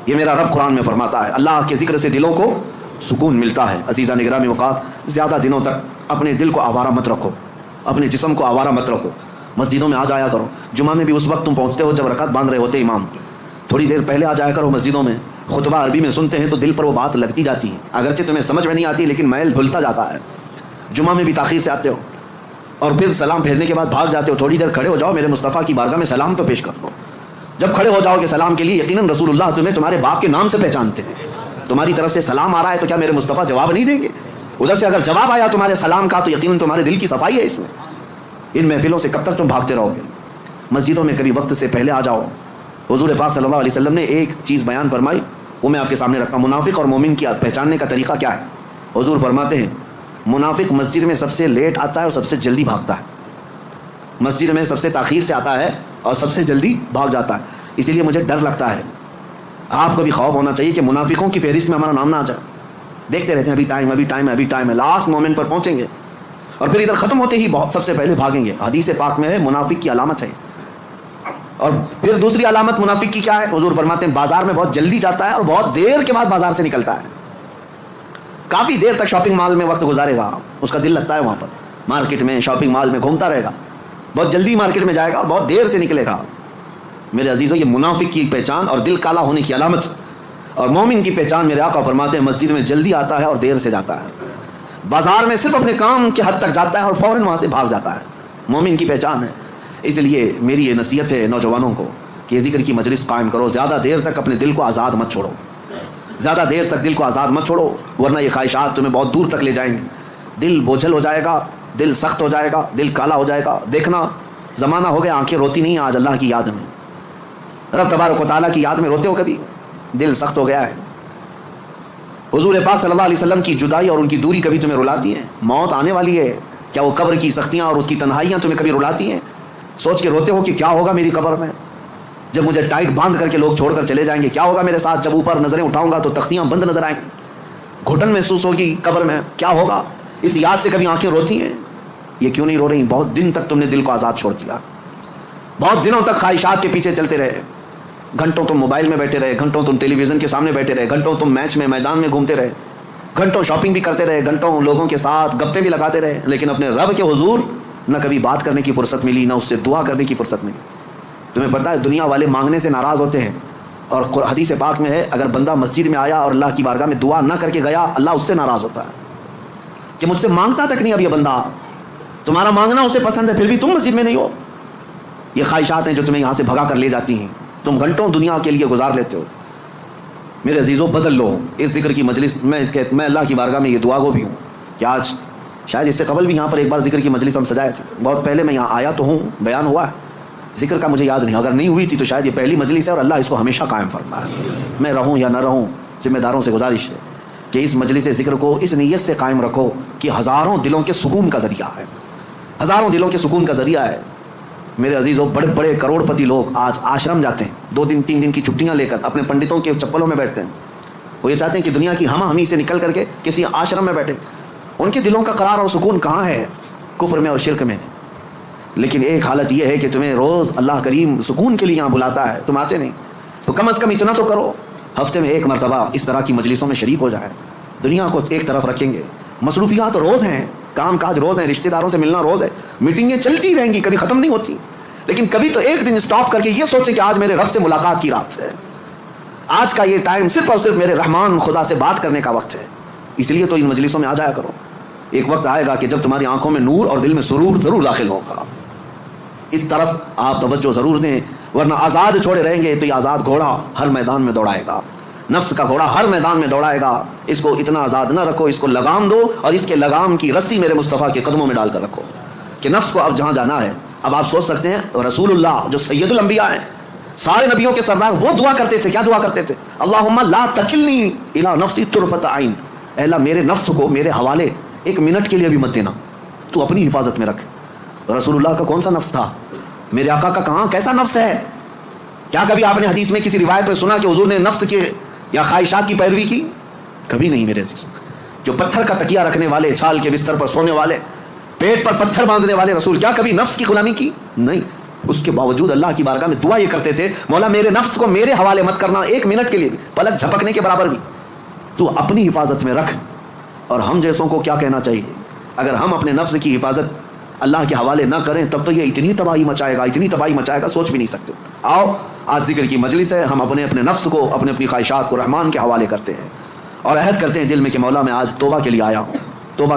یہ میرا رب قرآن میں فرماتا ہے. اللہ کے ذکر سے دلوں کو سکون ملتا ہے. عزیزان گرامی وقات، زیادہ دنوں تک اپنے دل کو آوارہ مت رکھو، اپنے جسم کو آوارہ مت رکھو. مسجدوں میں آ جایا کرو. جمعہ میں بھی اس وقت تم پہنچتے ہو جب رکعت باندھ رہے ہوتے امام، تھوڑی دیر پہلے آ جایا کرو مسجدوں میں. خطبہ عربی میں سنتے ہیں تو دل پر وہ بات لگتی جاتی ہے، اگرچہ تمہیں سمجھ میں نہیں آتی لیکن میل دھلتا جاتا ہے. جمعہ میں بھی تاخیر سے آتے ہو اور پھر سلام پھیرنے کے بعد بھاگ جاتے ہو. تھوڑی دیر کھڑے ہو جاؤ، میرے مصطفیٰ کی بارگاہ میں سلام تو پیش کر دو. جب کھڑے ہو جاؤ گے سلام کے لیے، یقیناً رسول اللہ تمہیں تمہارے باپ کے نام سے پہچانتے ہیں. تمہاری طرف سے سلام آ رہا ہے تو کیا میرے مصطفیٰ جواب نہیں دیں گے؟ ادھر سے اگر جواب آیا تمہارے سلام کا تو یقیناً تمہارے دل کی صفائی ہے اس میں. ان محفلوں سے کب تک تم بھاگتے رہو گے؟ مسجدوں میں کبھی وقت سے پہلے آ جاؤ. حضور پاک صلی اللہ علیہ وسلم نے ایک چیز بیان فرمائی، وہ میں آپ کے سامنے رکھتا ہوں. منافق اور مومن کی پہچاننے کا طریقہ کیا ہے؟ حضور فرماتے ہیں منافق مسجد میں سب سے لیٹ آتا ہے اور سب سے جلدی بھاگتا ہے. مسجد میں سب سے تاخیر سے آتا ہے اور سب سے جلدی بھاگ جاتا ہے. اسی لیے مجھے ڈر لگتا ہے، آپ کو بھی خوف ہونا چاہیے کہ منافقوں کی فہرست میں ہمارا نام نہ آ جائے. دیکھتے رہتے ہیں ابھی ٹائم ابھی ٹائم ابھی ٹائم ہے، لاسٹ مومنٹ پر پہنچیں گے اور پھر ادھر ختم ہوتے ہی بہت سب سے پہلے بھاگیں گے. حدیث پاک میں ہے منافق کی علامت ہے. اور پھر دوسری علامت منافق کی کیا ہے؟ حضور فرماتے ہیں بازار میں بہت جلدی جاتا ہے اور بہت دیر کے بعد بازار سے نکلتا ہے. کافی دیر تک شاپنگ مال میں وقت گزارے گا، اس کا دل لگتا ہے وہاں پر، مارکیٹ میں شاپنگ مال میں گھومتا رہے گا. بہت جلدی مارکیٹ میں جائے گا اور بہت دیر سے نکلے گا. میرے عزیزوں، یہ منافق کی پہچان اور دل کالا ہونے کی علامت. اور مومن کی پہچان میرے آقا فرماتے ہیں مسجد میں جلدی آتا ہے اور دیر سے جاتا ہے. بازار میں صرف اپنے کام کے حد تک جاتا ہے اور فوراً وہاں سے بھاگ جاتا ہے. مومن کی پہچان ہے. اس لیے میری یہ نصیحت ہے نوجوانوں کو کہ یہ ذکر کی مجلس قائم کرو. زیادہ دیر تک اپنے دل کو آزاد مت چھوڑو، زیادہ دیر تک دل کو آزاد مت چھوڑو، ورنہ یہ خواہشات تمہیں بہت دور تک لے جائیں گے. دل بوجھل ہو جائے گا، دل سخت ہو جائے گا، دل کالا ہو جائے گا. دیکھنا زمانہ ہو گیا آنکھیں روتی نہیں آج اللہ کی یاد میں. رب تبارک و تعالیٰ کی یاد میں روتے ہو کبھی؟ دل سخت ہو گیا ہے. حضور پاک صلی اللہ علیہ وسلم کی جدائی اور ان کی دوری کبھی تمہیں رلاتی ہے؟ موت آنے والی ہے، کیا وہ قبر کی سختیاں اور اس کی تنہائیاں تمہیں کبھی رلاتی ہیں؟ سوچ کے روتے ہو کہ کیا ہوگا میری قبر میں جب مجھے ٹائٹ باندھ کر کے لوگ چھوڑ کر چلے جائیں گے؟ کیا ہوگا میرے ساتھ جب اوپر نظریں اٹھاؤں گا تو تختیاں بند نظر آئیں گی؟ گھٹن محسوس ہوگی قبر میں، کیا ہوگا؟ اس یاد سے کبھی آنکھیں روتی ہیں؟ یہ کیوں نہیں رو رہی؟ بہت دن تک تم نے دل کو آزاد چھوڑ دیا، بہت دنوں تک خواہشات کے پیچھے چلتے رہے. گھنٹوں تم موبائل میں بیٹھے رہے، گھنٹوں تم ٹیلی ویژن کے سامنے بیٹھے رہے، گھنٹوں تم میچ میں میدان میں گھومتے رہے، گھنٹوں شاپنگ بھی کرتے رہے، گھنٹوں لوگوں کے ساتھ گپے بھی لگاتے رہے، لیکن اپنے رب کے حضور نہ کبھی بات کرنے کی فرصت ملی، نہ اس سے دعا کرنے کی فرصت ملی. تمہیں پتہ ہے دنیا والے مانگنے سے ناراض ہوتے ہیں، اور حدیث پاک میں ہے اگر بندہ مسجد میں آیا اور اللہ کی بارگاہ میں دعا نہ کر کے گیا، اللہ اس سے ناراض ہوتا ہے کہ مجھ سے مانگتا تک نہیں اب یہ بندہ. تمہارا مانگنا اسے پسند ہے پھر بھی تم مسجد میں نہیں ہو. یہ خواہشات ہیں جو تمہیں یہاں سے بھگا کر لے جاتی ہیں. تم گھنٹوں دنیا کے لیے گزار لیتے ہو. میرے عزیزوں بدل لو اس ذکر کی مجلس. میں اللہ کی بارگاہ میں یہ دعا گو بھی ہوں کہ آج شاید اس سے قبل بھی یہاں پر ایک بار ذکر کی مجلس ہم سجائے تھے. بہت پہلے میں یہاں آیا تو ہوں، بیان ہوا ہے، ذکر کا مجھے یاد نہیں. اگر نہیں ہوئی تھی تو شاید یہ پہلی مجلس ہے اور اللہ اس کو ہمیشہ قائم فرمائے. میں رہوں یا نہ رہوں، ذمہ داروں سے گزارش ہے کہ اس مجلس ذکر کو اس نیت سے قائم رکھو کہ ہزاروں دلوں کے سکون کا ذریعہ ہے، ہزاروں دلوں کے سکون کا ذریعہ ہے. میرے عزیزوں، بڑے بڑے کروڑ پتی لوگ آج آشرم جاتے ہیں، 2 دن 3 دن کی چھٹیاں لے کر اپنے پنڈتوں کے چپلوں میں بیٹھتے ہیں. وہ یہ چاہتے ہیں کہ دنیا کی ہمی سے نکل کر کے کسی آشرم میں بیٹھے. ان کے دلوں کا قرار اور سکون کہاں ہے؟ کفر میں اور شرک میں. لیکن ایک حالت یہ ہے کہ تمہیں روز اللہ کریم سکون کے لیے یہاں بلاتا ہے، تم آتے نہیں. تو کم از کم اتنا تو کرو، ہفتے میں 1 مرتبہ اس طرح کی مجلسوں میں شریک ہو جائے. دنیا کو ایک طرف رکھیں گے. مصروفیات روز ہیں، کام کاج روز ہیں، رشتہ داروں سے ملنا روز ہے، میٹنگیں چلتی رہیں گی، کبھی ختم نہیں ہوتی. لیکن کبھی تو ایک دن اسٹاپ کر کے یہ سوچیں کہ آج میرے رب سے ملاقات کی رات ہے، آج کا یہ ٹائم صرف اور صرف میرے رحمان خدا سے بات کرنے کا وقت ہے. اس لیے تو ان مجلسوں میں آ جایا کرو. ایک وقت آئے گا کہ جب تمہاری آنکھوں میں نور اور دل میں سرور ضرور داخل ہوگا. اس طرف آپ توجہ ضرور دیں، ورنہ آزاد چھوڑے رہیں گے تو یہ آزاد گھوڑا ہر میدان میں دوڑائے گا. نفس کا گھوڑا ہر میدان میں دوڑائے گا. اس کو اتنا آزاد نہ رکھو، اس کو لگام دو اور اس کے لگام کی رسی میرے مصطفیٰ کے قدموں میں ڈال کر رکھو کہ نفس کو اب جہاں جانا ہے. اب آپ سوچ سکتے ہیں رسول اللہ جو سید الانبیاء ہیں، سارے نبیوں کے سردار، وہ دعا کرتے تھے. کیا دعا کرتے تھے؟ اللہم لا تکلنی الی نفسی طرفۃ عین. اے اللہ میرے نفس کو میرے حوالے 1 منٹ کے لیے بھی مت دینا، تو اپنی حفاظت میں رکھ. رسول اللہ کا کون سا نفس تھا؟ میرے آقا کا کہاں کیسا نفس ہے؟ کیا کبھی آپ نے حدیث میں کسی روایت میں سنا کہ حضور نے نفس کے یا خواہشات کی پیروی کی؟ کبھی نہیں میرے عزیزوں. جو پتھر کا تکیہ رکھنے والے، چھال کے بستر پر سونے والے، پیٹ پر پتھر باندھنے والے رسول، کیا کبھی نفس کی غلامی کی؟ نہیں. اس کے باوجود اللہ کی بارگاہ میں دعا یہ کرتے تھے، مولا میرے نفس کو میرے حوالے مت کرنا ایک منٹ کے لیے بھی، پلک جھپکنے کے برابر بھی، تو اپنی حفاظت میں رکھ۔ اور ہم جیسوں کو کیا کہنا چاہیے؟ اگر ہم اپنے نفس کی حفاظت اللہ کے حوالے نہ کریں تب تو یہ اتنی تباہی مچائے گا سوچ بھی نہیں سکتے۔ آؤ آج ذکر کی مجلس ہے، ہم اپنے نفس کو، اپنی خواہشات کو رحمان کے حوالے کرتے ہیں اور عہد کرتے ہیں دل میں کہ مولا میں آج توبہ کے لیے آیا ہوں، توبہ